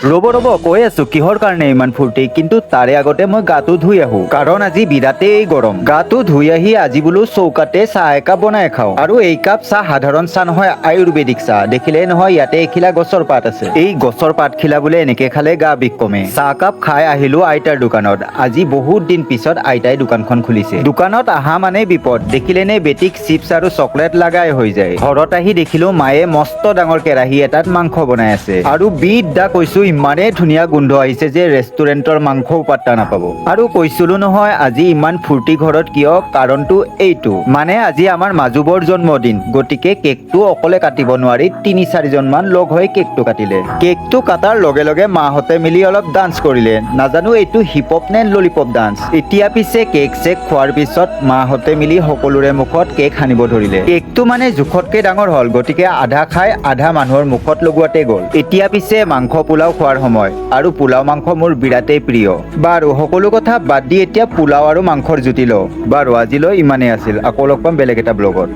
ৰ'ব কৈ আছো কিহৰ কাৰণে ইমান ফূৰ্তি, কিন্তু তাৰে আগতে মই গাটো ধুই আহো, কাৰণ আজি বিৰাটেই গৰম। গাটো ধুই আহি আজি বোলো চৌকাতে চাহ একাপ বনাই খাওঁ। আৰু এই কাপ চাহ সাধাৰণ চাহ নহয়, আয়ুৰ্বেদিক চাহ। দেখিলে নহয় ইয়াতে এখিলা গছৰ পাত আছে, এই গছৰ পাত খিলা বোলে এনেকে খালে গা বিষ কমে। চাহ কাপ খাই আহিলো আইতাৰ দোকানত। আজি বহুত দিন পিছত আইতাই দোকানখন খুলিছে। দোকানত আহা মানে বিপদ, দেখিলে নে বেটিক চিপছ আৰু চকলেট লাগাই হৈ যায়। ঘৰত আহি দেখিলো মায়ে মস্ত ডাঙৰ কেৰাহী এটাত মাংস বনাই আছে, আৰু বিদ্যা কৈছো ইমানেই ধুনীয়া গোন্ধ আহিছে যে ৰেষ্টুৰেণ্টৰ মাংসও পাত্তা নাপাব। আৰু কৈছিলো নহয় আজি ইমান ফূৰ্তি ঘৰত কিয়, কাৰণটো এইটো, মানে আজি আমাৰ মাজুবৰ জন্মদিন, গতিকে কেকটো অকলে কাটিব নোৱাৰি ৩-৪জন মান লগ হৈ কেকটো কাটিলে। কেকটো কাটাৰ লগে লগে মাহঁতে মিলি অলপ ডান্স কৰিলে, নাজানো এইটো হিপ হপ নে ললিপপ ডান্স। এতিয়া পিছে কেক চেক খোৱাৰ পিছত মাহঁতে মিলি সকলোৰে মুখত কেক সানিব ধৰিলে। কেকটো মানে জোখতকে ডাঙৰ হ'ল, গতিকে আধা খাই আধা মানুহৰ মুখত লগোৱাতে গ'ল। এতিয়া পিছে মাংস পোলাও খোৱাৰ সময়, আৰু পোলাও মাংস মোৰ বিৰাটেই প্ৰিয়। বাৰু সকলো কথা বাদ দি এতিয়া পোলাও আৰু মাংসৰ জুতি লওঁ। বাৰু আজিলৈ ইমানেই আছিল, আকৌ লগ পাম বেলেগ এটা ব্লগত।